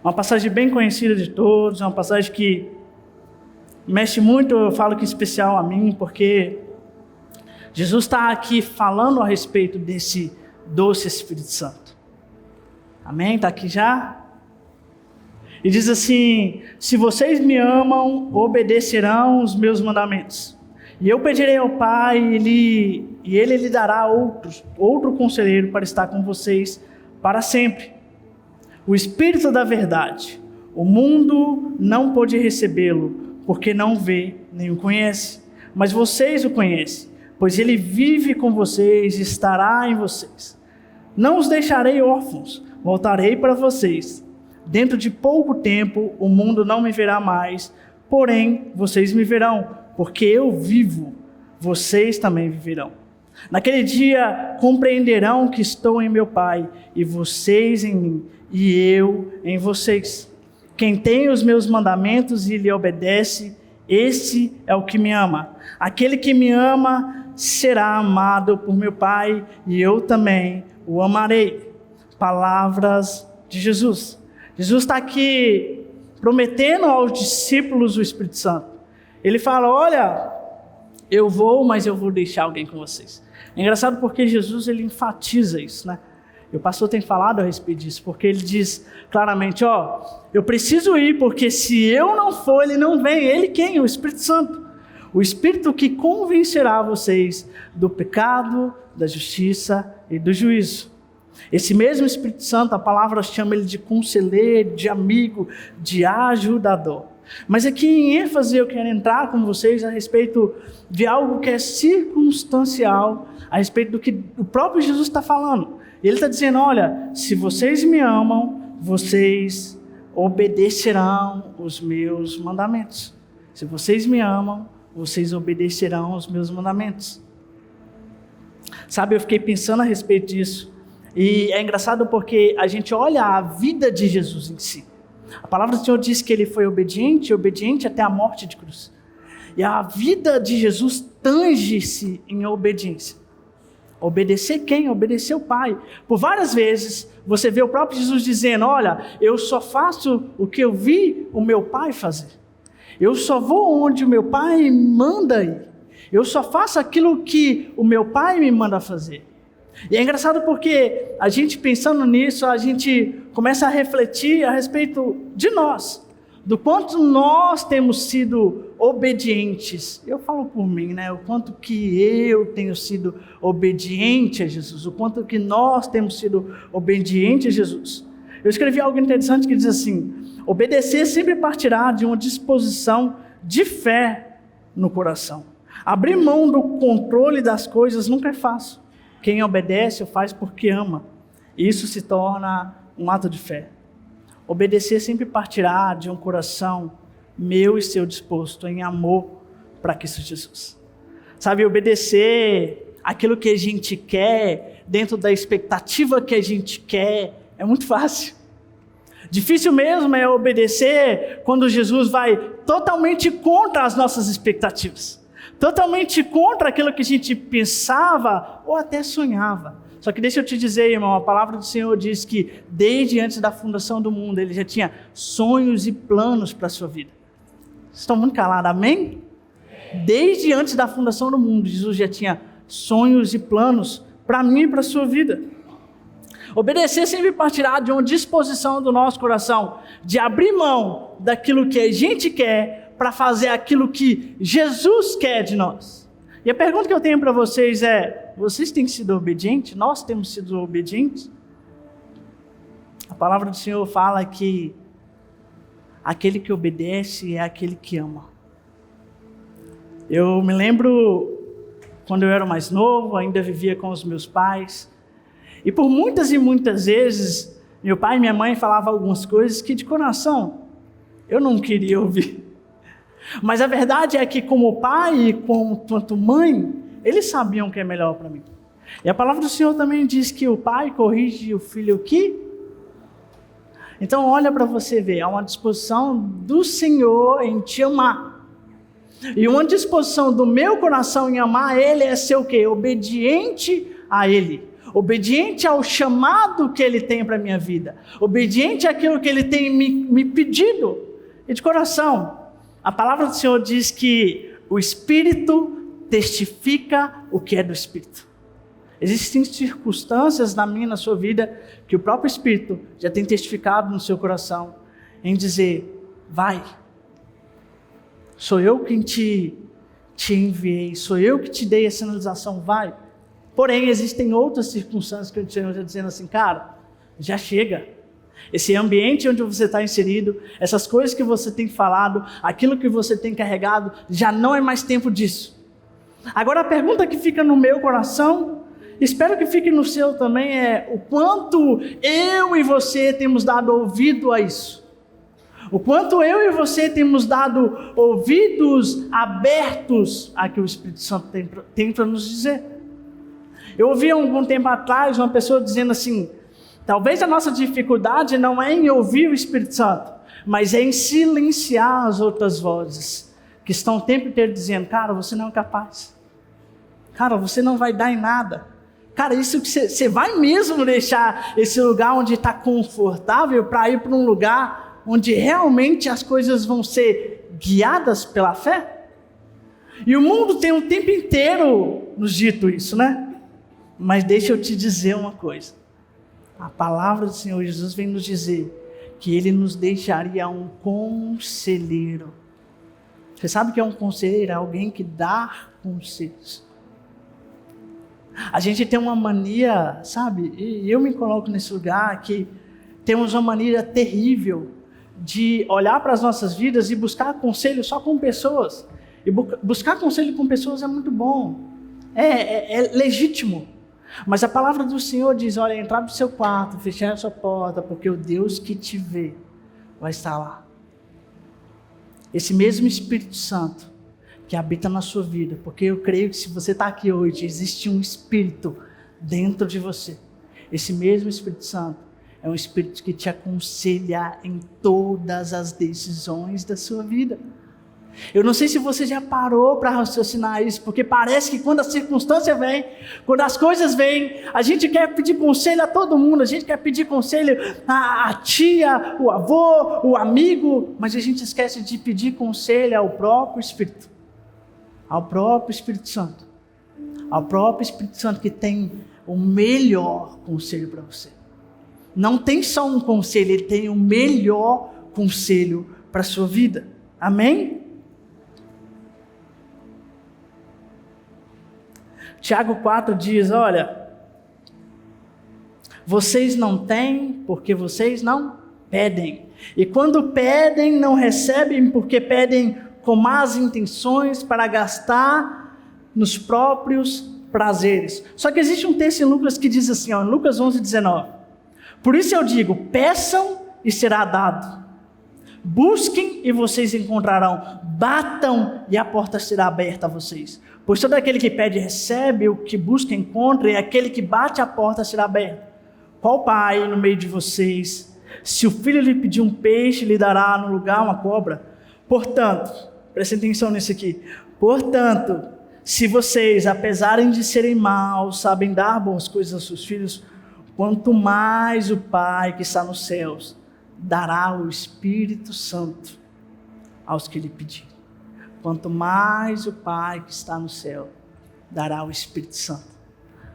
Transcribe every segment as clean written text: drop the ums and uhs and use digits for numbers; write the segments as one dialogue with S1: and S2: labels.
S1: Uma passagem bem conhecida de todos, uma passagem que mexe muito, eu falo que especial a mim, porque Jesus está aqui falando a respeito desse doce Espírito Santo. Amém? Está aqui já? E diz assim: se vocês me amam, obedecerão os meus mandamentos. E eu pedirei ao Pai, e Ele lhe dará outro conselheiro para estar com vocês para sempre. O Espírito da verdade. O mundo não pôde recebê-lo, porque não vê nem o conhece. Mas vocês o conhecem, pois Ele vive com vocês e estará em vocês. Não os deixarei órfãos, voltarei para vocês. Dentro de pouco tempo o mundo não me verá mais, porém vocês me verão, porque eu vivo, vocês também viverão. Naquele dia compreenderão que estou em meu Pai, e vocês em mim, e eu em vocês. Quem tem os meus mandamentos e lhe obedece, esse é o que me ama. Aquele que me ama será amado por meu Pai, e eu também o amarei. Palavras de Jesus. Jesus está aqui prometendo aos discípulos o Espírito Santo. Ele fala: olha, eu vou, mas eu vou deixar alguém com vocês. É engraçado porque Jesus, ele enfatiza isso, né? E o pastor tem falado a respeito disso, porque ele diz claramente: eu preciso ir, porque se eu não for, ele não vem. Ele quem? O Espírito Santo. O Espírito que convencerá vocês do pecado, da justiça e do juízo. Esse mesmo Espírito Santo, a palavra chama ele de conselheiro, de amigo, de ajudador. Mas aqui em ênfase eu quero entrar com vocês a respeito de algo que é circunstancial, a respeito do que o próprio Jesus está falando. Ele está dizendo: olha, se vocês me amam, vocês obedecerão os meus mandamentos. Se vocês me amam, vocês obedecerão os meus mandamentos. Sabe, eu fiquei pensando a respeito disso. E é engraçado porque a gente olha a vida de Jesus em si. A palavra do Senhor diz que ele foi obediente até a morte de cruz. E a vida de Jesus tange-se em obediência. Obedecer quem? Obedecer o Pai. Por várias vezes você vê o próprio Jesus dizendo: olha, eu só faço o que eu vi o meu Pai fazer. Eu só vou onde o meu Pai manda ir. Eu só faço aquilo que o meu Pai me manda fazer. E é engraçado porque a gente pensando nisso, a gente começa a refletir a respeito de nós, do quanto nós temos sido obedientes. Eu falo por mim, né? O quanto que eu tenho sido obediente a Jesus, o quanto que nós temos sido obedientes a Jesus. Eu escrevi algo interessante que diz assim: obedecer sempre partirá de uma disposição de fé no coração. Abrir mão do controle das coisas nunca é fácil. Quem obedece o faz porque ama. Isso se torna um ato de fé. Obedecer sempre partirá de um coração meu e seu disposto em amor para Cristo Jesus. Sabe, obedecer aquilo que a gente quer, dentro da expectativa que a gente quer, é muito fácil. Difícil mesmo é obedecer quando Jesus vai totalmente contra as nossas expectativas. Totalmente contra aquilo que a gente pensava ou até sonhava. Só que deixa eu te dizer, irmão, a palavra do Senhor diz que desde antes da fundação do mundo, Ele já tinha sonhos e planos para a sua vida. Vocês estão muito calados, amém? Desde antes da fundação do mundo, Jesus já tinha sonhos e planos para mim e para a sua vida. Obedecer sempre partirá de uma disposição do nosso coração, de abrir mão daquilo que a gente quer, para fazer aquilo que Jesus quer de nós. E a pergunta que eu tenho para vocês é: vocês têm sido obedientes? Nós temos sido obedientes? A palavra do Senhor fala que aquele que obedece é aquele que ama. Eu me lembro quando eu era mais novo, ainda vivia com os meus pais, e por muitas e muitas vezes meu pai e minha mãe falavam algumas coisas que de coração eu não queria ouvir. Mas a verdade é que como pai e quanto mãe, eles sabiam o que é melhor para mim. E a palavra do Senhor também diz que o pai corrige o filho que... Então olha para você ver, há uma disposição do Senhor em te amar. E uma disposição do meu coração em amar Ele é ser o quê? Obediente a Ele. obediente ao chamado que Ele tem para a minha vida, obediente àquilo que Ele tem me pedido. E de coração, a palavra do Senhor diz que o Espírito testifica o que é do Espírito. Existem circunstâncias na minha e na sua vida que o próprio Espírito já tem testificado no seu coração em dizer: vai, sou eu quem te enviei, sou eu que te dei a sinalização, vai. Porém, existem outras circunstâncias que o Senhor está dizendo assim: cara, já chega. Esse ambiente onde você está inserido, essas coisas que você tem falado, aquilo que você tem carregado, já não é mais tempo disso. Agora a pergunta que fica no meu coração, espero que fique no seu também, é o quanto eu e você temos dado ouvido a isso. O quanto eu e você temos dado ouvidos abertos a que o Espírito Santo tem para nos dizer. Eu ouvi há algum tempo atrás uma pessoa dizendo assim: talvez a nossa dificuldade não é em ouvir o Espírito Santo, mas é em silenciar as outras vozes que estão o tempo inteiro dizendo: cara, você não é capaz. Cara, você não vai dar em nada. Cara, isso que você vai mesmo deixar esse lugar onde está confortável para ir para um lugar onde realmente as coisas vão ser guiadas pela fé? E o mundo tem o tempo inteiro nos dito isso, né? Mas deixa eu te dizer uma coisa. A palavra do Senhor Jesus vem nos dizer que Ele nos deixaria um conselheiro. Você sabe o que é um conselheiro? É alguém que dá conselhos. A gente tem uma mania, sabe? E eu me coloco nesse lugar que temos uma mania terrível de olhar para as nossas vidas e buscar conselho só com pessoas. E buscar conselho com pessoas é muito bom. É legítimo. Mas a palavra do Senhor diz: olha, entrar no seu quarto, fechar a sua porta, porque o Deus que te vê vai estar lá. Esse mesmo Espírito Santo que habita na sua vida, porque eu creio que se você está aqui hoje, existe um Espírito dentro de você. Esse mesmo Espírito Santo é um Espírito que te aconselha em todas as decisões da sua vida. Eu não sei se você já parou para raciocinar isso, porque parece que quando a circunstância vem, quando as coisas vêm, a gente quer pedir conselho a todo mundo, a gente quer pedir conselho à tia, o avô, o amigo, mas a gente esquece de pedir conselho ao próprio Espírito, ao próprio Espírito Santo, ao próprio Espírito Santo que tem o melhor conselho para você. Não tem só um conselho, ele tem o melhor conselho para a sua vida. Amém? Tiago 4 diz: olha, vocês não têm porque vocês não pedem. E quando pedem, não recebem porque pedem com más intenções para gastar nos próprios prazeres. Só que existe um texto em Lucas que diz assim, ó, em Lucas 11:19. Por isso eu digo: peçam e será dado. Busquem e vocês encontrarão. Batam e a porta será aberta a vocês. Pois todo aquele que pede recebe, o que busca encontra, e aquele que bate a porta será aberta. Qual pai no meio de vocês, se o filho lhe pedir um peixe, lhe dará no lugar uma cobra? Portanto, prestem atenção nisso aqui. Portanto, se vocês, apesar de serem maus, sabem dar boas coisas aos seus filhos, quanto mais o Pai que está nos céus dará o Espírito Santo aos que lhe pedirem. Quanto mais o Pai que está no céu dará o Espírito Santo.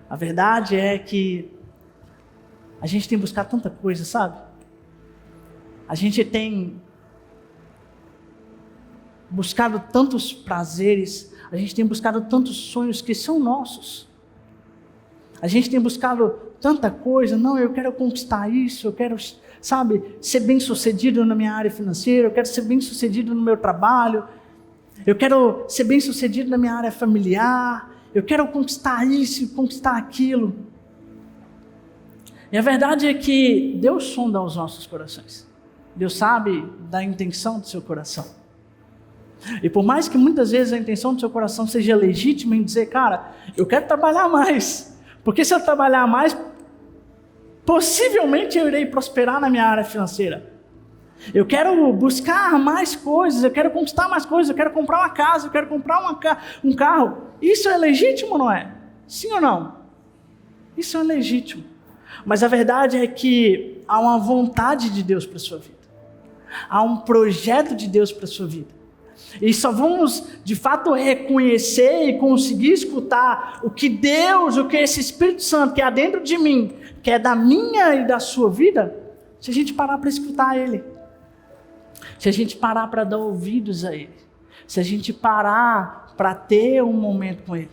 S1: A verdade é que a gente tem buscado tanta coisa, sabe? A gente tem buscado tantos prazeres, a gente tem buscado tantos sonhos que são nossos. A gente tem buscado tanta coisa, não, eu quero conquistar isso, eu quero, sabe, ser bem-sucedido na minha área financeira, eu quero ser bem-sucedido no meu trabalho, eu quero ser bem-sucedido na minha área familiar, eu quero conquistar isso, conquistar aquilo. E a verdade é que Deus sonda os nossos corações. Deus sabe da intenção do seu coração. E por mais que muitas vezes a intenção do seu coração seja legítima em dizer, cara, eu quero trabalhar mais, porque se eu trabalhar mais, possivelmente eu irei prosperar na minha área financeira. Eu quero buscar mais coisas, eu quero conquistar mais coisas, eu quero comprar uma casa, eu quero comprar um carro. Isso é legítimo ou não é? Sim ou não? Isso é legítimo. Mas a verdade é que há uma vontade de Deus para a sua vida. Há um projeto de Deus para a sua vida. E só vamos, de fato, reconhecer e conseguir escutar o que Deus, o que esse Espírito Santo que há dentro de mim, que é da minha e da sua vida, se a gente parar para escutar Ele. Se a gente parar para dar ouvidos a Ele. Se a gente parar para ter um momento com Ele.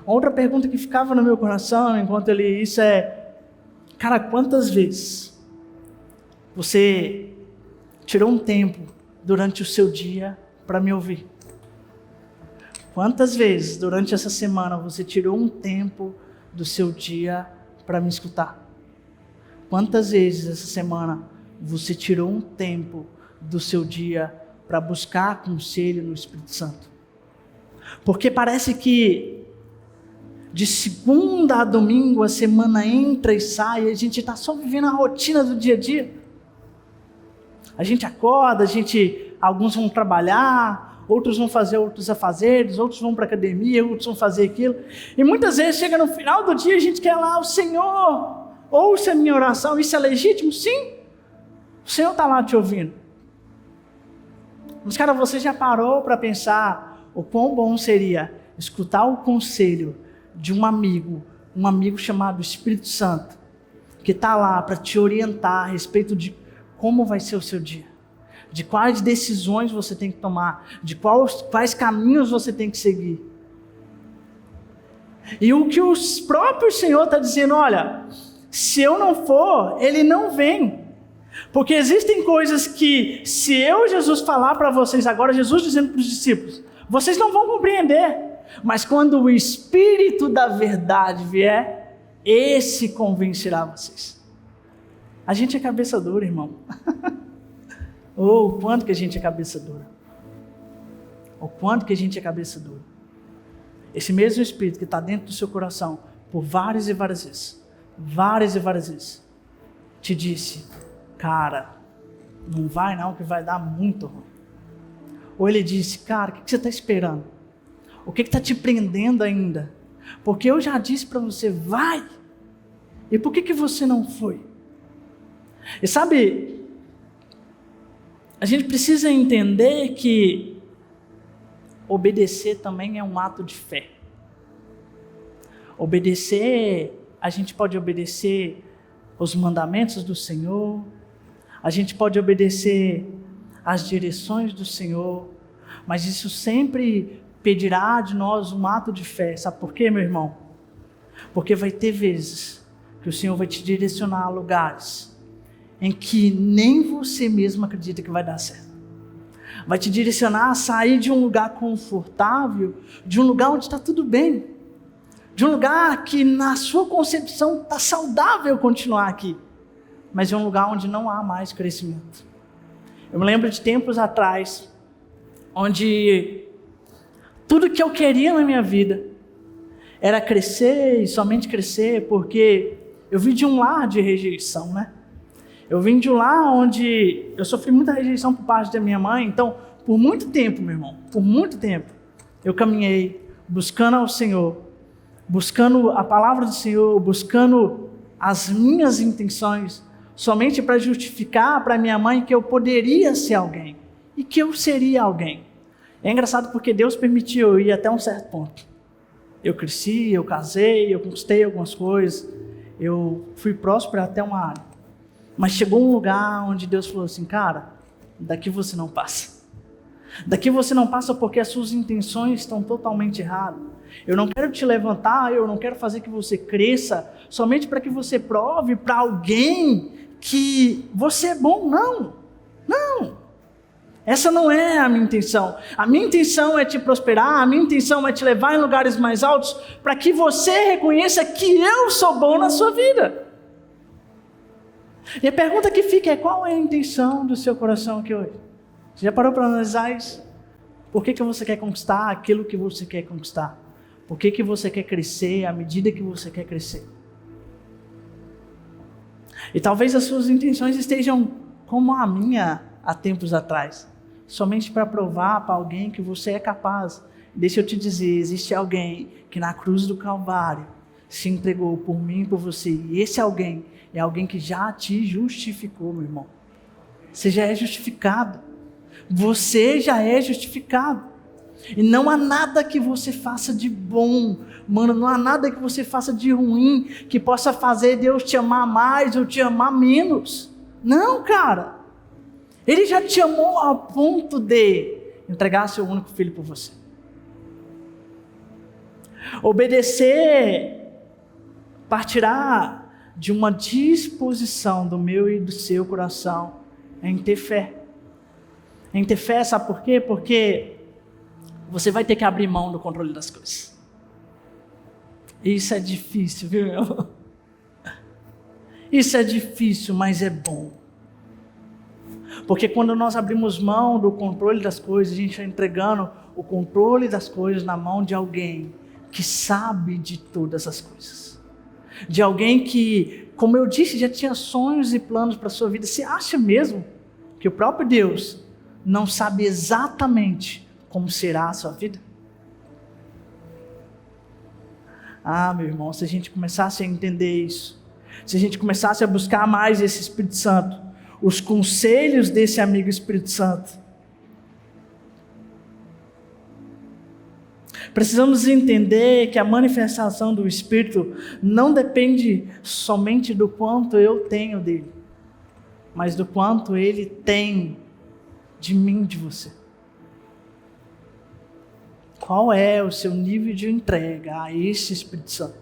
S1: Outra pergunta que ficava no meu coração enquanto eu li isso é: cara, quantas vezes você tirou um tempo durante o seu dia para me ouvir? Quantas vezes durante essa semana você tirou um tempo do seu dia para me escutar? Quantas vezes essa semana você tirou um tempo do seu dia para buscar conselho no Espírito Santo? Porque parece que de segunda a domingo a semana entra e sai e a gente está só vivendo a rotina do dia a dia. A gente acorda, alguns vão trabalhar, outros vão fazer outros afazeres, outros vão para a academia, outros vão fazer aquilo. E muitas vezes chega no final do dia, a gente quer lá: o Senhor, ouça a minha oração. Isso é legítimo? Sim. O Senhor está lá te ouvindo. Mas, cara, você já parou para pensar o quão bom seria escutar o conselho de um amigo chamado Espírito Santo, que está lá para te orientar a respeito de como vai ser o seu dia, de quais decisões você tem que tomar, de quais caminhos você tem que seguir. E o que o próprio Senhor está dizendo: olha, se eu não for, Ele não vem. Porque existem coisas que, se eu, Jesus, falar para vocês agora, Jesus dizendo para os discípulos, vocês não vão compreender. Mas quando o Espírito da verdade vier, esse convencerá vocês. A gente é cabeça dura, irmão. O quanto que a gente é cabeça dura. O quanto que a gente é cabeça dura. Esse mesmo Espírito que está dentro do seu coração, por várias e várias vezes, te disse: cara, não vai não, que vai dar muito ruim. Ou ele disse: cara, o que você está esperando? O que está te prendendo ainda? Porque eu já disse para você, vai. E por que você não foi? E sabe, a gente precisa entender que obedecer também é um ato de fé. Obedecer, a gente pode obedecer os mandamentos do Senhor, a gente pode obedecer as direções do Senhor, mas isso sempre pedirá de nós um ato de fé. Sabe por quê, meu irmão? Porque vai ter vezes que o Senhor vai te direcionar a lugares em que nem você mesmo acredita que vai dar certo. Vai te direcionar a sair de um lugar confortável, de um lugar onde está tudo bem, de um lugar que na sua concepção está saudável continuar aqui, mas é um lugar onde não há mais crescimento. Eu me lembro de tempos atrás, onde tudo que eu queria na minha vida era crescer e somente crescer, porque eu vim de um lar de rejeição, né? Eu vim de um lar onde eu sofri muita rejeição por parte da minha mãe. Então, por muito tempo, meu irmão, por muito tempo, eu caminhei buscando ao Senhor, buscando a palavra do Senhor, buscando as minhas intenções, somente para justificar para minha mãe que eu poderia ser alguém e que eu seria alguém. É engraçado porque Deus permitiu eu ir até um certo ponto. Eu cresci, eu casei, eu conquistei algumas coisas, eu fui próspero até uma área. Mas chegou um lugar onde Deus falou assim: cara, daqui você não passa. Daqui você não passa porque as suas intenções estão totalmente erradas. Eu não quero te levantar, eu não quero fazer que você cresça somente para que você prove para alguém que você é bom. Não, não. Essa não é a minha intenção. A minha intenção é te prosperar, a minha intenção é te levar em lugares mais altos para que você reconheça que eu sou bom na sua vida. E a pergunta que fica é: qual é a intenção do seu coração aqui hoje? Você já parou para analisar isso? Por que você quer conquistar aquilo que você quer conquistar? Por que você quer crescer à medida que você quer crescer? E talvez as suas intenções estejam como a minha há tempos atrás, somente para provar para alguém que você é capaz. Deixa eu te dizer, existe alguém que na cruz do Calvário se entregou por mim e por você. E esse alguém é alguém que já te justificou, meu irmão. Você já é justificado. Você já é justificado. E não há nada que você faça de bom, mano, não há nada que você faça de ruim que possa fazer Deus te amar mais ou te amar menos. Não, cara. Ele já te amou ao ponto de entregar seu único filho por você. Obedecer partirá de uma disposição do meu e do seu coração em ter fé. Em ter fé, sabe por quê? Porque você vai ter que abrir mão do controle das coisas. Isso é difícil, viu, meu irmão? Isso é difícil, mas é bom. Porque quando nós abrimos mão do controle das coisas, a gente está entregando o controle das coisas na mão de alguém que sabe de todas as coisas. De alguém que, como eu disse, já tinha sonhos e planos para a sua vida. Você acha mesmo que o próprio Deus não sabe exatamente como será a sua vida? Ah, meu irmão, se a gente começasse a entender isso, se a gente começasse a buscar mais esse Espírito Santo, os conselhos desse amigo Espírito Santo, precisamos entender que a manifestação do Espírito não depende somente do quanto eu tenho dele, mas do quanto ele tem de mim, de você. Qual é o seu nível de entrega a esse Espírito Santo?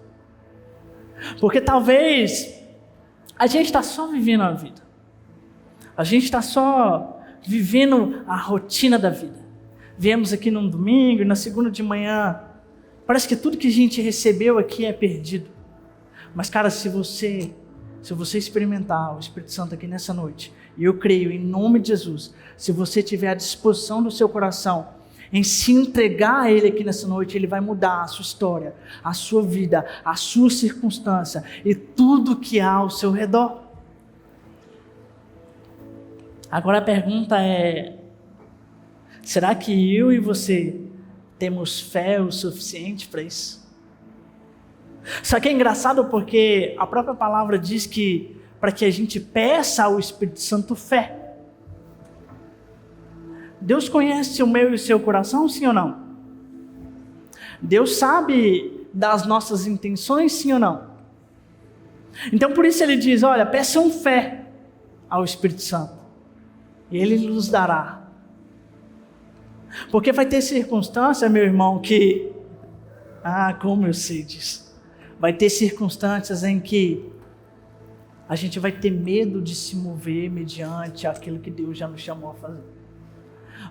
S1: Porque talvez a gente está só vivendo a vida. A gente está só vivendo a rotina da vida. Viemos aqui num domingo e na segunda de manhã, parece que tudo que a gente recebeu aqui é perdido. Mas, cara, se você experimentar o Espírito Santo aqui nessa noite, e eu creio em nome de Jesus, se você tiver a disposição do seu coração em se entregar a Ele aqui nessa noite, Ele vai mudar a sua história, a sua vida, a sua circunstância e tudo que há ao seu redor. Agora a pergunta é: será que eu e você temos fé o suficiente para isso? Só que é engraçado porque a própria palavra diz que para que a gente peça ao Espírito Santo fé. Deus conhece o meu e o seu coração, sim ou não? Deus sabe das nossas intenções, sim ou não? Então por isso ele diz, olha, peçam fé ao Espírito Santo. E Ele nos dará. Porque vai ter circunstância, meu irmão, que... como eu sei disso. Vai ter circunstâncias em que a gente vai ter medo de se mover mediante aquilo que Deus já nos chamou a fazer.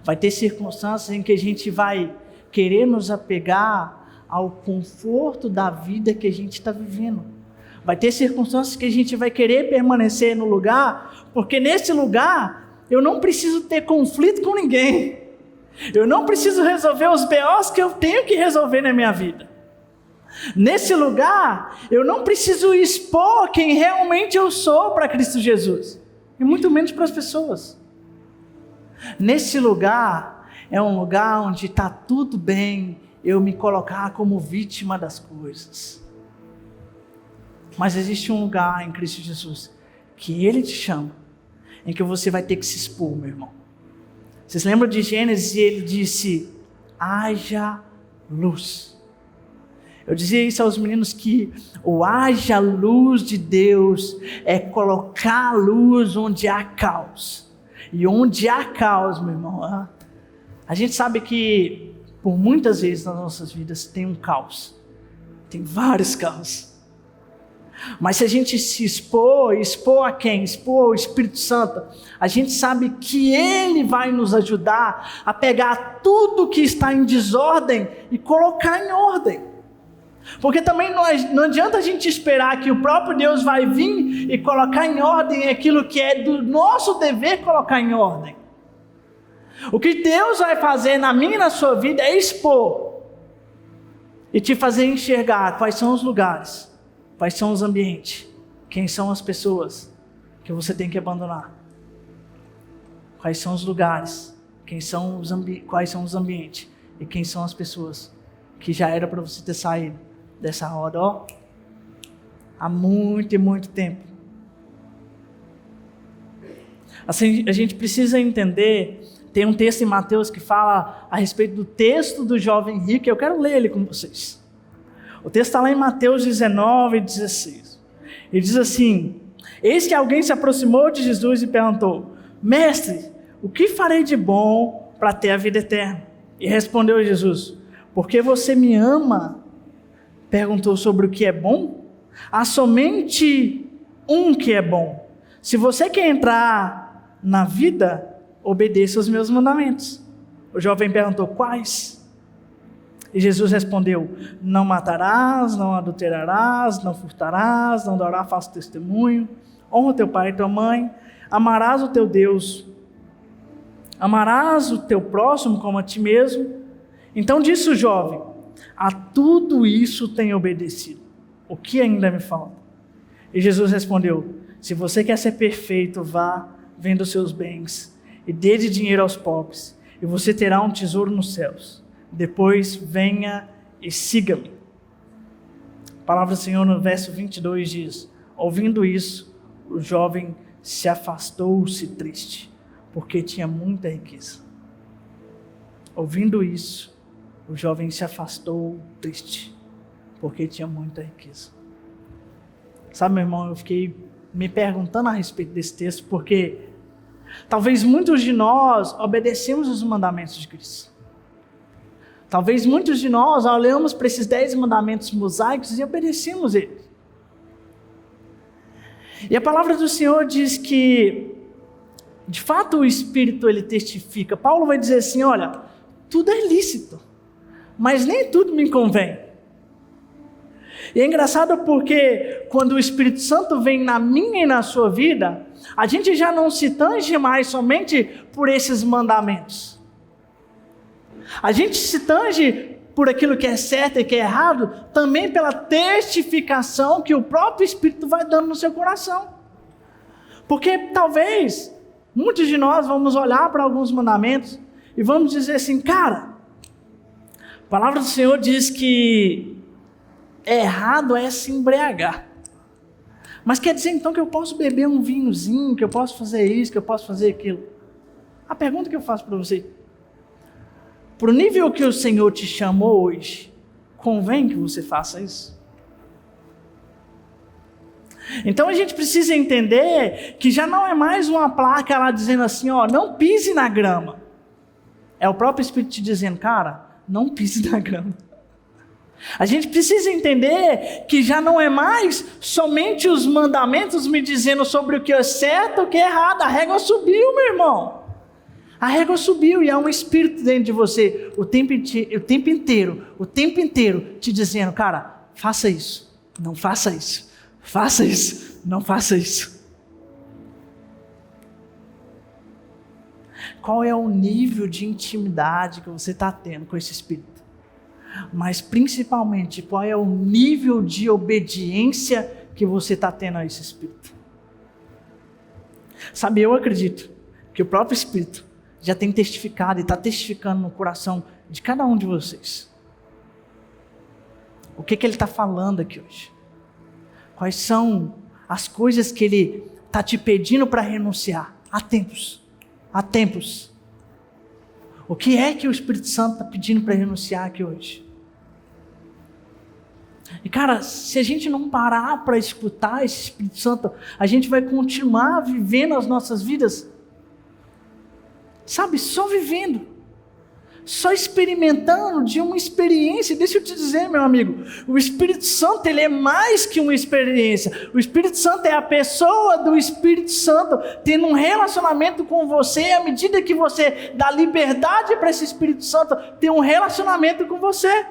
S1: Vai ter circunstâncias em que a gente vai querer nos apegar ao conforto da vida que a gente está vivendo. Vai ter circunstâncias que a gente vai querer permanecer no lugar, porque nesse lugar eu não preciso ter conflito com ninguém. Eu não preciso resolver os BOs que eu tenho que resolver na minha vida. Nesse lugar, eu não preciso expor quem realmente eu sou para Cristo Jesus. E muito menos para as pessoas. Nesse lugar, é um lugar onde está tudo bem eu me colocar como vítima das coisas. Mas existe um lugar em Cristo Jesus que Ele te chama, em que você vai ter que se expor, meu irmão. Vocês lembram de Gênesis e ele disse, haja luz. Eu dizia isso aos meninos que o haja luz de Deus é colocar a luz onde há caos. E onde há caos, meu irmão, a gente sabe que por muitas vezes nas nossas vidas tem um caos. Tem vários caos. Mas se a gente se expor a quem? Expor ao Espírito Santo, a gente sabe que Ele vai nos ajudar a pegar tudo que está em desordem e colocar em ordem. Porque também não adianta a gente esperar que o próprio Deus vai vir e colocar em ordem aquilo que é do nosso dever colocar em ordem. O que Deus vai fazer na minha e na sua vida é expor e te fazer enxergar quais são os lugares, quais são os ambientes, quem são as pessoas que você tem que abandonar, quais são os lugares, quais são os ambientes e quem são as pessoas que já era para você ter saído dessa roda, há muito e muito tempo. Assim, a gente precisa entender, tem um texto em Mateus que fala a respeito do texto do jovem rico, eu quero ler ele com vocês. O texto está lá em Mateus 19, 16. Ele diz assim: eis que alguém se aproximou de Jesus e perguntou: mestre, o que farei de bom para ter a vida eterna? E respondeu Jesus: porque você me ama? Perguntou sobre o que é bom? Há somente um que é bom. Se você quer entrar na vida, obedeça os meus mandamentos. O jovem perguntou: quais? E Jesus respondeu: não matarás, não adulterarás, não furtarás, não darás falso testemunho, honra teu pai e tua mãe, amarás o teu Deus, amarás o teu próximo como a ti mesmo. Então disse o jovem: a tudo isso tenho obedecido, o que ainda me falta? E Jesus respondeu: se você quer ser perfeito, vá, venda os seus bens e dê de dinheiro aos pobres, e você terá um tesouro nos céus. Depois venha e siga-me. A palavra do Senhor no verso 22 diz: ouvindo isso, o jovem se afastou-se triste, porque tinha muita riqueza. Ouvindo isso, o jovem se afastou triste, porque tinha muita riqueza. Sabe, meu irmão, eu fiquei me perguntando a respeito desse texto, porque talvez muitos de nós obedecemos os mandamentos de Cristo. Talvez muitos de nós olhamos para esses 10 mandamentos mosaicos e obedecemos eles. E a palavra do Senhor diz que, de fato, o Espírito ele testifica. Paulo vai dizer assim: olha, tudo é lícito, mas nem tudo me convém. E é engraçado porque quando o Espírito Santo vem na minha e na sua vida, a gente já não se tange mais somente por esses mandamentos. A gente se tange por aquilo que é certo e que é errado, também pela testificação que o próprio Espírito vai dando no seu coração. Porque talvez, muitos de nós vamos olhar para alguns mandamentos e vamos dizer assim: cara, a palavra do Senhor diz que errado é se embriagar. Mas quer dizer então que eu posso beber um vinhozinho, que eu posso fazer isso, que eu posso fazer aquilo? A pergunta que eu faço para você: para o nível que o Senhor te chamou hoje, convém que você faça isso? Então a gente precisa entender que já não é mais uma placa lá dizendo assim: ó, não pise na grama. É o próprio Espírito te dizendo: cara, não pise na grama. A gente precisa entender que já não é mais somente os mandamentos me dizendo sobre o que é certo e o que é errado. A régua subiu, meu irmão. A régua subiu e há um Espírito dentro de você o tempo inteiro te dizendo: cara, faça isso, não faça isso, faça isso, não faça isso. Qual é o nível de intimidade que você está tendo com esse Espírito? Mas principalmente, qual é o nível de obediência que você está tendo a esse Espírito? Sabe, eu acredito que o próprio Espírito já tem testificado e está testificando no coração de cada um de vocês. O que ele está falando aqui hoje? Quais são as coisas que ele está te pedindo para renunciar? Há tempos. O que é que o Espírito Santo está pedindo para renunciar aqui hoje? E cara, se a gente não parar para escutar esse Espírito Santo, a gente vai continuar vivendo as nossas vidas, sabe, só vivendo, só experimentando de uma experiência. Deixa eu te dizer, meu amigo, o Espírito Santo, ele é mais que uma experiência. O Espírito Santo é a pessoa do Espírito Santo tendo um relacionamento com você. À medida que você dá liberdade para esse Espírito Santo ter um relacionamento com você.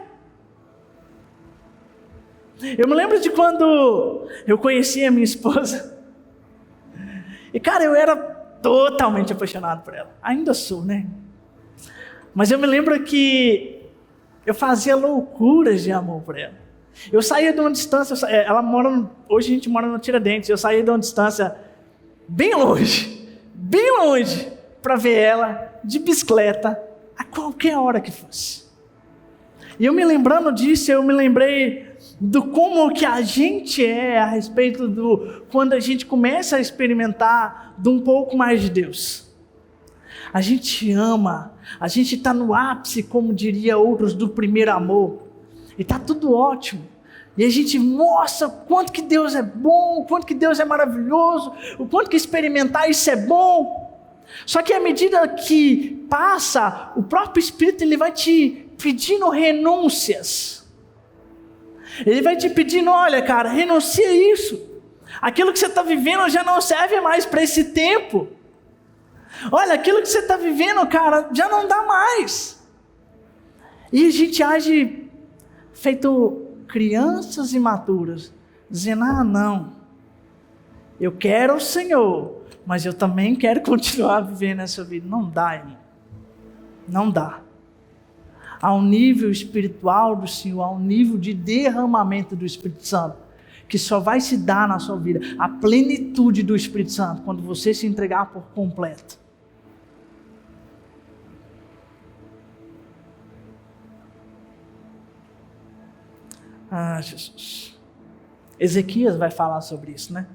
S1: Eu me lembro de quando eu conheci a minha esposa. E cara, eu era totalmente apaixonado por ela. Ainda sou, né? Mas eu me lembro que eu fazia loucuras de amor por ela. Eu saía de uma distância, hoje a gente mora no Tiradentes, eu saía de uma distância bem longe, para ver ela de bicicleta a qualquer hora que fosse. E eu me lembrando disso, eu me lembrei do como que a gente é a respeito do quando a gente começa a experimentar de um pouco mais de Deus. A gente ama, a gente está no ápice, como diria outros, do primeiro amor, e está tudo ótimo, e a gente mostra o quanto que Deus é bom, o quanto que Deus é maravilhoso, o quanto que experimentar isso é bom. Só que à medida que passa, o próprio Espírito ele vai te pedindo renúncias. Ele vai te pedindo, olha cara, renuncia isso. Aquilo que você está vivendo já não serve mais para esse tempo. Olha, aquilo que você está vivendo, cara, já não dá mais. E a gente age feito crianças imaturas, dizendo, não, eu quero o Senhor, mas eu também quero continuar vivendo essa vida. Não dá, irmão. Não dá. Ao nível espiritual do Senhor, ao nível de derramamento do Espírito Santo, que só vai se dar na sua vida, a plenitude do Espírito Santo, quando você se entregar por completo. Jesus. Ezequias vai falar sobre isso, né?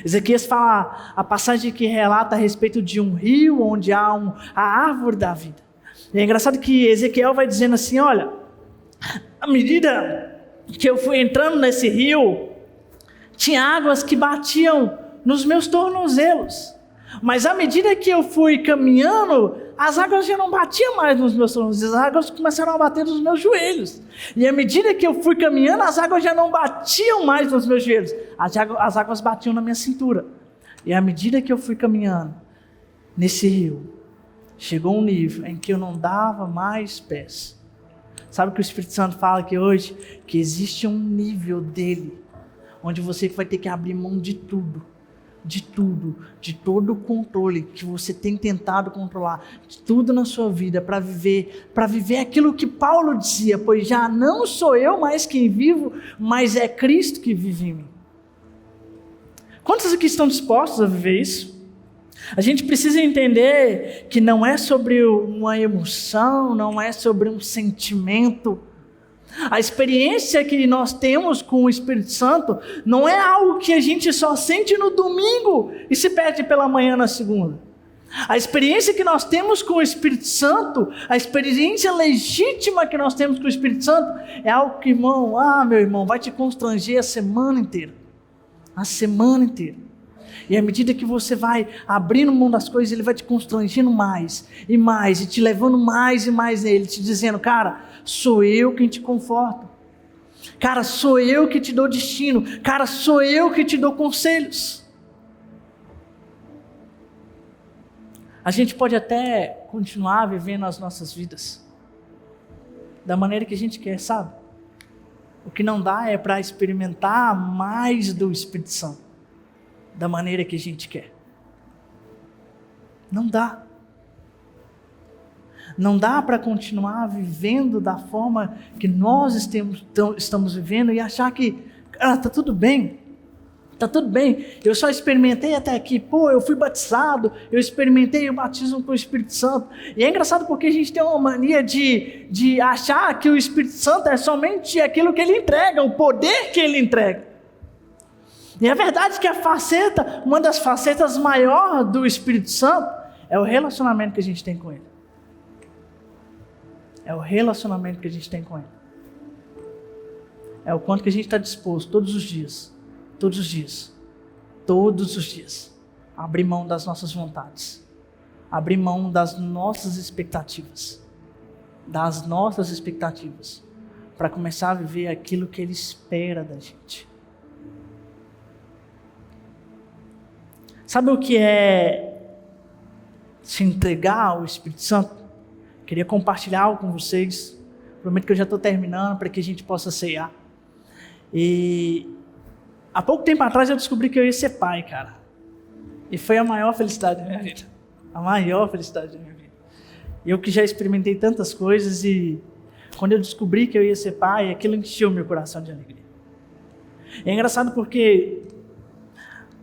S1: Ezequias fala a passagem que relata a respeito de um rio onde há a árvore da vida. E é engraçado que Ezequiel vai dizendo assim, olha, à medida que eu fui entrando nesse rio, tinha águas que batiam nos meus tornozelos. Mas à medida que eu fui caminhando, as águas já não batiam mais nos meus tornozelos, as águas começaram a bater nos meus joelhos. E à medida que eu fui caminhando, as águas já não batiam mais nos meus joelhos, as águas batiam na minha cintura. E à medida que eu fui caminhando nesse rio, chegou um nível em que eu não dava mais pés. Sabe o que o Espírito Santo fala aqui hoje? Que existe um nível dele, onde você vai ter que abrir mão de tudo, de todo o controle que você tem tentado controlar, de tudo na sua vida, para viver aquilo que Paulo dizia, pois já não sou eu mais quem vivo, mas é Cristo que vive em mim. Quantos aqui estão dispostos a viver isso? A gente precisa entender que não é sobre uma emoção, não é sobre um sentimento. A experiência que nós temos com o Espírito Santo não é algo que a gente só sente no domingo e se perde pela manhã na segunda. A experiência que nós temos com o Espírito Santo, a experiência legítima que nós temos com o Espírito Santo, é algo que, meu irmão, vai te constranger a semana inteira. A semana inteira. E à medida que você vai abrindo mão das coisas, ele vai te constrangendo mais e mais, e te levando mais e mais nele, te dizendo, cara, sou eu quem te conforta. Cara, sou eu que te dou destino. Cara, sou eu que te dou conselhos. A gente pode até continuar vivendo as nossas vidas da maneira que a gente quer, sabe? O que não dá é para experimentar mais do Espírito Santo da maneira que a gente quer. Não dá. Não dá para continuar vivendo da forma que nós estamos vivendo e achar que, tá tudo bem. Tá tudo bem. Eu só experimentei até aqui. Eu fui batizado. Eu experimentei o batismo com o Espírito Santo. E é engraçado porque a gente tem uma mania de achar que o Espírito Santo é somente aquilo que ele entrega, o poder que ele entrega. E é verdade que uma das facetas maiores do Espírito Santo é o relacionamento que a gente tem com ele. É o relacionamento que a gente tem com ele. É o quanto que a gente está disposto todos os dias, a abrir mão das nossas vontades, abrir mão das nossas expectativas, para começar a viver aquilo que ele espera da gente. Sabe o que é se entregar ao Espírito Santo? Queria compartilhar algo com vocês. Prometo que eu já estou terminando para que a gente possa ceiar. E há pouco tempo atrás eu descobri que eu ia ser pai, cara. E foi a maior felicidade da minha vida. A maior felicidade da minha vida. Eu que já experimentei tantas coisas e quando eu descobri que eu ia ser pai, aquilo encheu meu coração de alegria. É engraçado porque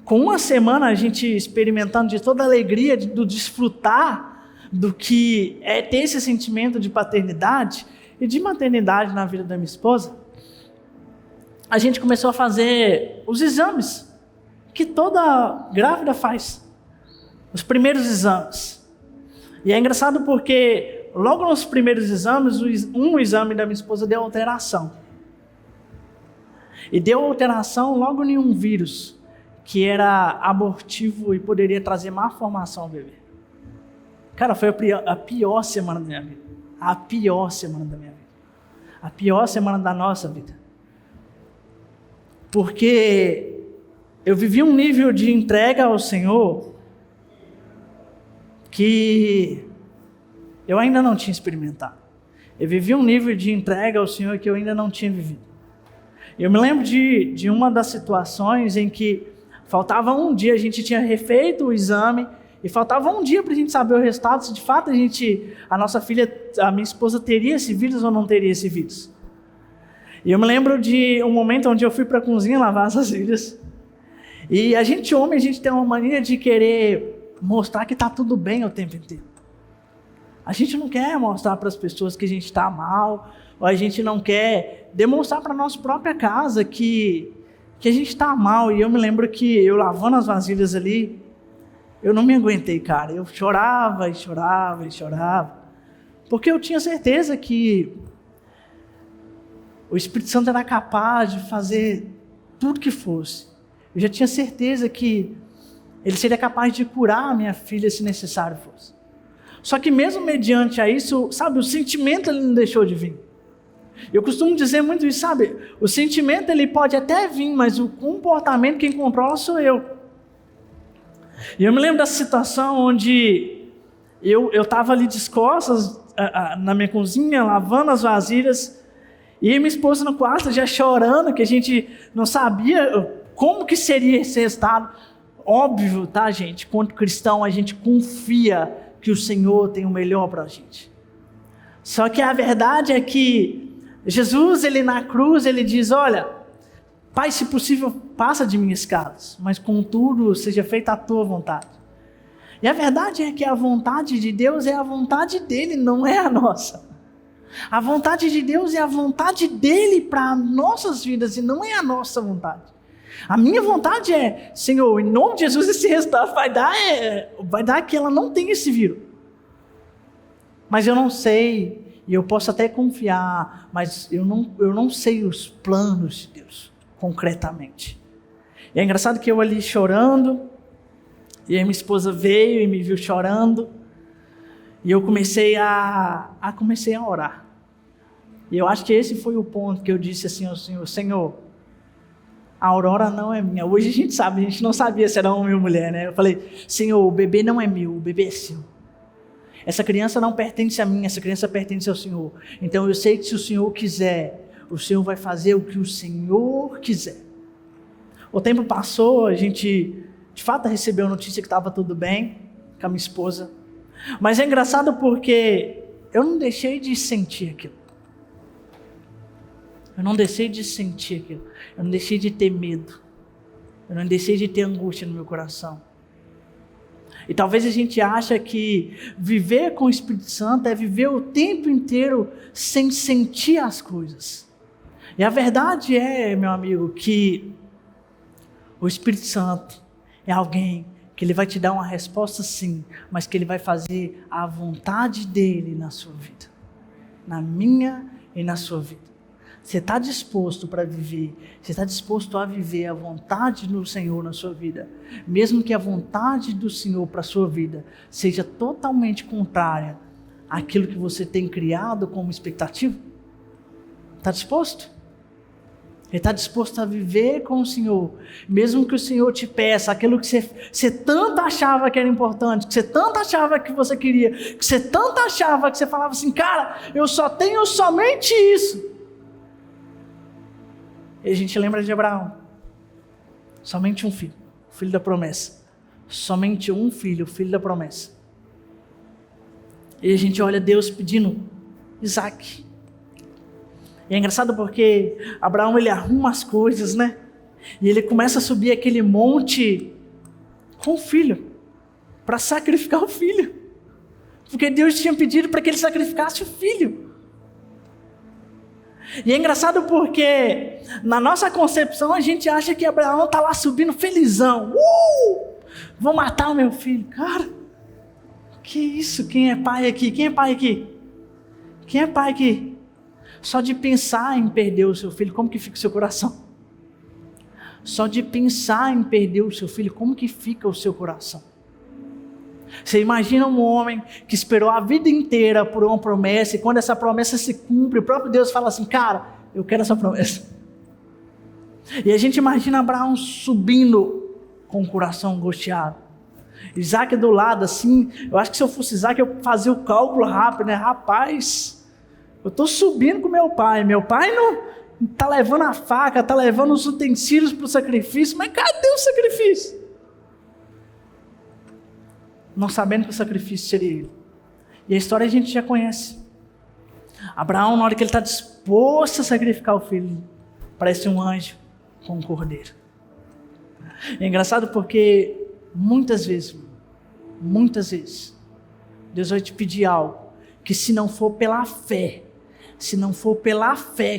S1: com uma semana a gente experimentando de toda a alegria, do desfrutar do que é ter esse sentimento de paternidade e de maternidade na vida da minha esposa, a gente começou a fazer os exames que toda grávida faz, os primeiros exames. E é engraçado porque logo nos primeiros exames, um exame da minha esposa deu alteração. E deu alteração logo em um vírus, que era abortivo e poderia trazer má formação ao bebê. Cara, foi a pior semana da minha vida. A pior semana da minha vida. A pior semana da nossa vida. Porque eu vivi um nível de entrega ao Senhor que eu ainda não tinha experimentado. Eu vivi um nível de entrega ao Senhor que eu ainda não tinha vivido. Eu me lembro de uma das situações em que faltava um dia, a gente tinha refeito o exame e faltava um dia para a gente saber o resultado, se de fato a nossa filha, a minha esposa teria esse vírus ou não teria esse vírus. E eu me lembro de um momento onde eu fui para a cozinha lavar essas filhas. E a gente tem uma mania de querer mostrar que está tudo bem o tempo inteiro. A gente não quer mostrar para as pessoas que a gente está mal, ou a gente não quer demonstrar para a nossa própria casa que a gente está mal. E eu me lembro que eu lavando as vasilhas ali, eu não me aguentei, cara. Eu chorava e chorava e chorava, porque eu tinha certeza que o Espírito Santo era capaz de fazer tudo que fosse. Eu já tinha certeza que Ele seria capaz de curar a minha filha se necessário fosse. Só que mesmo mediante a isso, sabe, o sentimento ele não deixou de vir. Eu costumo dizer muito isso, sabe, o sentimento ele pode até vir, mas o comportamento quem controla sou eu. E eu me lembro dessa situação onde eu estava ali de costas na minha cozinha, lavando as vasilhas, e minha esposa no quarto já chorando, que a gente não sabia como que seria esse resultado. Óbvio, tá, gente? Quanto cristão, a gente confia que o Senhor tem o melhor para a gente. Só que a verdade é que Jesus, ele na cruz, ele diz, olha, Pai, se possível, passa de mim esse cálice, mas contudo, seja feita a tua vontade. E a verdade é que a vontade de Deus é a vontade dele, não é a nossa. A vontade de Deus é a vontade dele para nossas vidas e não é a nossa vontade. A minha vontade é, Senhor, em nome de Jesus, esse resultado vai dar que ela não tenha esse vírus. Mas eu não sei, e eu posso até confiar, mas eu não sei os planos de Deus, concretamente. E é engraçado que eu ali chorando, e aí minha esposa veio e me viu chorando, e eu comecei a orar. E eu acho que esse foi o ponto que eu disse assim ao Senhor, Senhor, a Aurora não é minha. Hoje a gente sabe, a gente não sabia se era homem ou mulher, né? Eu falei, Senhor, o bebê não é meu, o bebê é seu. Essa criança não pertence a mim, essa criança pertence ao Senhor. Então eu sei que se o Senhor quiser, o Senhor vai fazer o que o Senhor quiser. O tempo passou, a gente de fato recebeu a notícia que estava tudo bem com a minha esposa. Mas é engraçado porque eu não deixei de sentir aquilo. Eu não deixei de sentir aquilo. Eu não deixei de ter medo. Eu não deixei de ter angústia no meu coração. E talvez a gente ache que viver com o Espírito Santo é viver o tempo inteiro sem sentir as coisas. E a verdade é, meu amigo, que o Espírito Santo é alguém que ele vai te dar uma resposta sim, mas que ele vai fazer a vontade dele na sua vida. Na minha e na sua vida. Você está disposto para viver, você está disposto a viver a vontade do Senhor na sua vida, mesmo que a vontade do Senhor para a sua vida seja totalmente contrária àquilo que você tem criado como expectativa? Está disposto? Ele está disposto a viver com o Senhor, mesmo que o Senhor te peça aquilo que você tanto achava que era importante, que você tanto achava que você queria, que você tanto achava que você falava assim, cara, eu só tenho somente isso. E a gente lembra de Abraão. Somente um filho, o filho da promessa. Somente um filho, o filho da promessa. E a gente olha Deus pedindo Isaac. E é engraçado porque Abraão ele arruma as coisas, né? E ele começa a subir aquele monte com o filho, para sacrificar o filho. Porque Deus tinha pedido para que ele sacrificasse o filho. E é engraçado porque na nossa concepção a gente acha que Abraão está lá subindo felizão. Vou matar o meu filho. Cara, que isso? Quem é pai aqui? Quem é pai aqui? Quem é pai aqui? Só de pensar em perder o seu filho, como que fica o seu coração? Só de pensar em perder o seu filho, como que fica o seu coração? Você imagina um homem que esperou a vida inteira por uma promessa, e quando essa promessa se cumpre, o próprio Deus fala assim, cara, eu quero essa promessa. E a gente imagina Abraão subindo com o coração angustiado. Isaac do lado, assim, eu acho que se eu fosse Isaac, eu fazia o cálculo rápido, né? Rapaz, eu estou subindo com meu pai não está levando a faca, está levando os utensílios para o sacrifício, mas cadê o sacrifício? Não sabendo que o sacrifício seria ele. E a história a gente já conhece. Abraão, na hora que ele está disposto a sacrificar o filho, parece um anjo com um cordeiro. É engraçado porque muitas vezes, Deus vai te pedir algo que se não for pela fé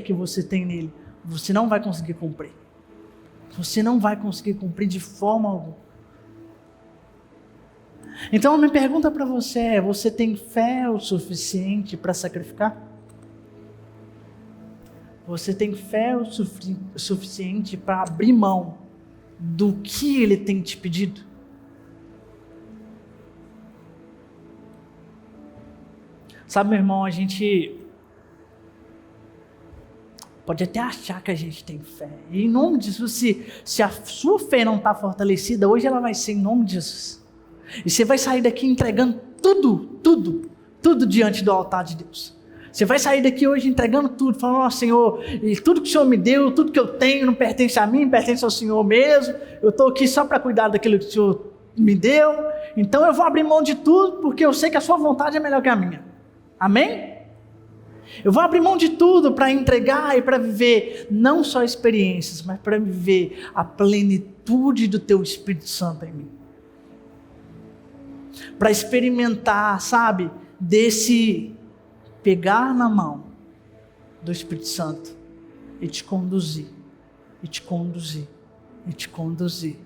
S1: que você tem nele, você não vai conseguir cumprir. Você não vai conseguir cumprir de forma alguma. Então a minha pergunta para você é, você tem fé o suficiente para sacrificar? Você tem fé o suficiente para abrir mão do que ele tem te pedido? Sabe, meu irmão, a gente pode até achar que a gente tem fé. E em nome de Jesus, se a sua fé não está fortalecida, hoje ela vai ser em nome de Jesus. E você vai sair daqui entregando tudo diante do altar de Deus. Você vai sair daqui hoje entregando tudo, falando, ó Senhor, e tudo que o Senhor me deu, tudo que eu tenho não pertence a mim, pertence ao Senhor mesmo. Eu estou aqui só para cuidar daquilo que o Senhor me deu. Então eu vou abrir mão de tudo, porque eu sei que a sua vontade é melhor que a minha. Amém? Eu vou abrir mão de tudo para entregar e para viver não só experiências, mas para viver a plenitude do Teu Espírito Santo em mim. Para experimentar, sabe, desse pegar na mão do Espírito Santo e te conduzir, e te conduzir, e te conduzir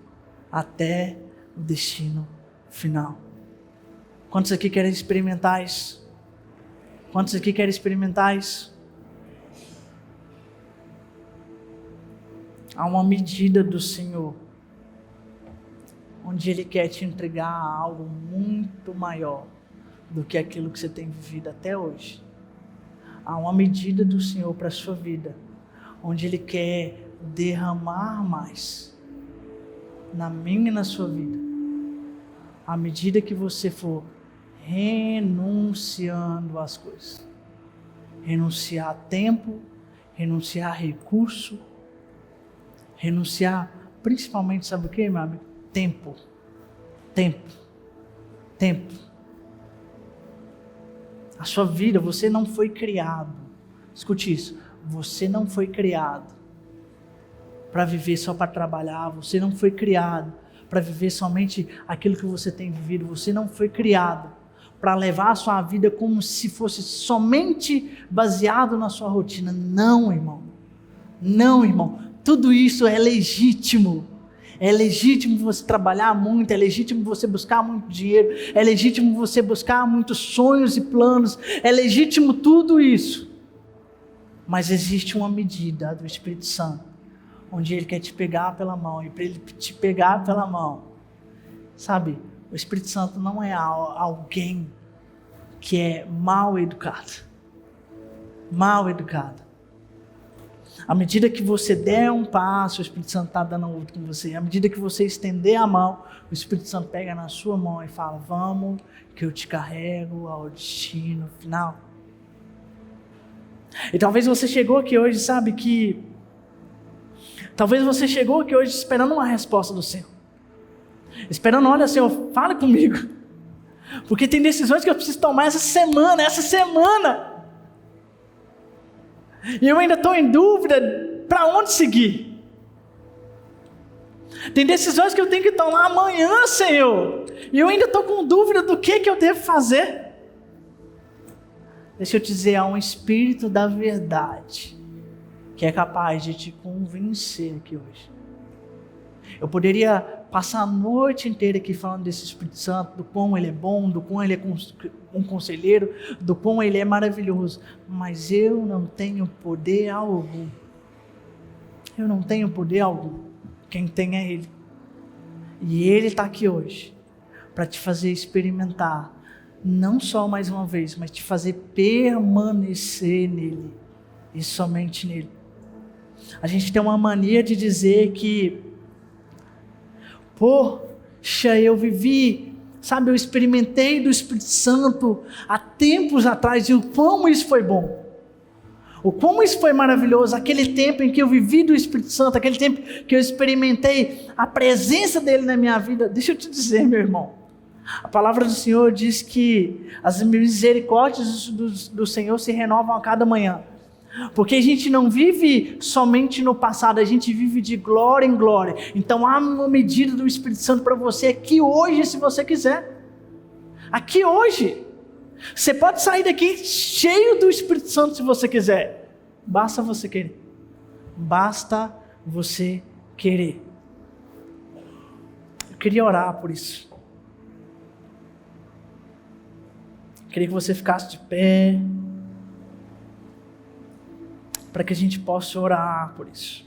S1: até o destino final. Quantos aqui querem experimentar isso? Quantos aqui querem experimentar isso? Há uma medida do Senhor, onde Ele quer te entregar algo muito maior do que aquilo que você tem vivido até hoje. Há uma medida do Senhor para a sua vida, onde Ele quer derramar mais na minha e na sua vida. À medida que você for renunciando às coisas. Renunciar a tempo, renunciar a recurso, renunciar principalmente, sabe o que, meu amigo? Tempo. A sua vida, você não foi criado. Escute isso. Você não foi criado para viver só para trabalhar. Você não foi criado para viver somente aquilo que você tem vivido. Você não foi criado para levar a sua vida como se fosse somente baseado na sua rotina. Não, irmão. Não, irmão. Tudo isso é legítimo. É legítimo você trabalhar muito, é legítimo você buscar muito dinheiro, é legítimo você buscar muitos sonhos e planos, é legítimo tudo isso. Mas existe uma medida do Espírito Santo, onde Ele quer te pegar pela mão, e para Ele te pegar pela mão, sabe, o Espírito Santo não é alguém que é mal educado. Mal educado. À medida que você der um passo, o Espírito Santo está dando outro com você. À medida que você estender a mão, o Espírito Santo pega na sua mão e fala, vamos, que eu te carrego ao destino final. E talvez você chegou aqui hoje, sabe que... Talvez você chegou aqui hoje esperando uma resposta do Senhor. Esperando, olha Senhor, fala comigo. Porque tem decisões que eu preciso tomar essa semana. E eu ainda estou em dúvida para onde seguir. Tem decisões que eu tenho que tomar amanhã, Senhor. E eu ainda estou com dúvida do que eu devo fazer. Deixa eu te dizer, há um Espírito da verdade que é capaz de te convencer aqui hoje. Eu poderia passar a noite inteira aqui falando desse Espírito Santo, do quão ele é bom, do quão ele é um conselheiro, do quão ele é maravilhoso, mas eu não tenho poder algum. Eu não tenho poder algum. Quem tem é Ele. E Ele está aqui hoje para te fazer experimentar, não só mais uma vez, mas te fazer permanecer nele e somente nele. A gente tem uma mania de dizer que, poxa, eu vivi, sabe, eu experimentei do Espírito Santo há tempos atrás, e o quão isso foi bom. O quão isso foi maravilhoso, aquele tempo em que eu vivi do Espírito Santo, aquele tempo que eu experimentei a presença dele na minha vida. Deixa eu te dizer, meu irmão, a palavra do Senhor diz que as misericórdias do Senhor se renovam a cada manhã. Porque a gente não vive somente no passado, a gente vive de glória em glória. Então há uma medida do Espírito Santo para você aqui hoje, se você quiser. Aqui hoje. Você pode sair daqui cheio do Espírito Santo se você quiser. Basta você querer. Basta você querer. Eu queria orar por isso. Eu queria que você ficasse de pé, para que a gente possa orar por isso.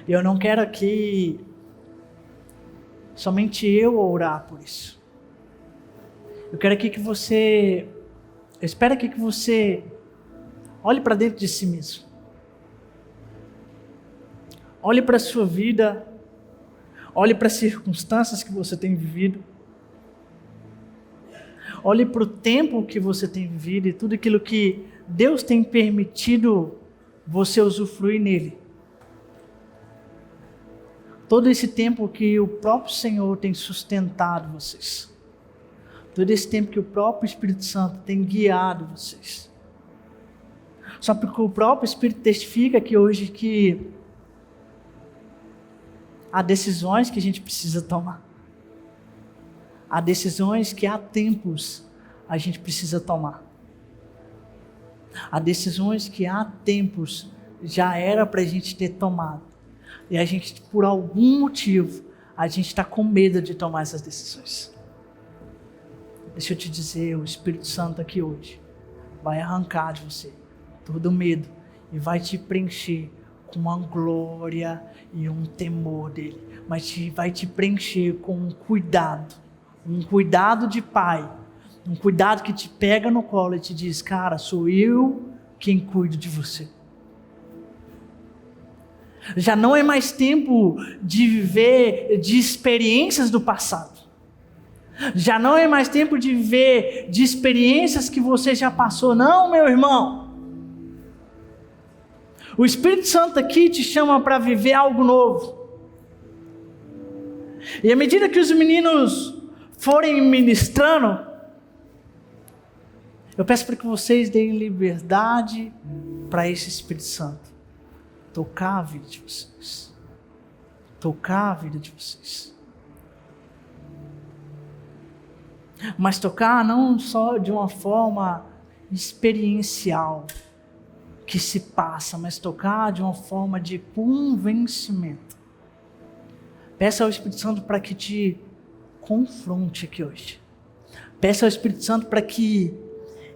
S1: E eu não quero aqui somente eu orar por isso. Eu quero aqui que você, eu espero aqui que você olhe para dentro de si mesmo. Olhe para a sua vida, olhe para as circunstâncias que você tem vivido. Olhe para o tempo que você tem vivido e tudo aquilo que Deus tem permitido você usufruir nele. Todo esse tempo que o próprio Senhor tem sustentado vocês. Todo esse tempo que o próprio Espírito Santo tem guiado vocês. Só porque o próprio Espírito testifica aqui hoje que há decisões que a gente precisa tomar. Há decisões que há tempos a gente precisa tomar. Há decisões que há tempos já era para a gente ter tomado. E a gente, por algum motivo, a gente está com medo de tomar essas decisões. Deixa eu te dizer, o Espírito Santo aqui hoje vai arrancar de você todo medo e vai te preencher com uma glória e um temor dele. Mas vai te preencher com um cuidado de pai, um cuidado que te pega no colo e te diz, cara, sou eu quem cuido de você. Já não é mais tempo de viver de experiências do passado. Já não é mais tempo de viver de experiências que você já passou. Não, meu irmão. O Espírito Santo aqui te chama para viver algo novo. E à medida que os meninos forem ministrando, eu peço para que vocês deem liberdade para esse Espírito Santo tocar a vida de vocês. Tocar a vida de vocês. Mas tocar não só de uma forma experiencial que se passa, mas tocar de uma forma de convencimento. Peça ao Espírito Santo para que te confronte aqui hoje. Peça ao Espírito Santo para que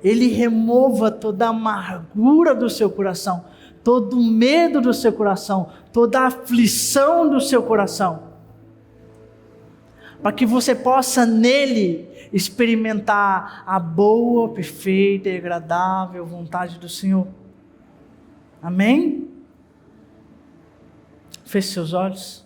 S1: ele remova toda a amargura do seu coração, todo o medo do seu coração, toda a aflição do seu coração. Para que você possa nele experimentar a boa, perfeita e agradável vontade do Senhor. Amém? Feche seus olhos.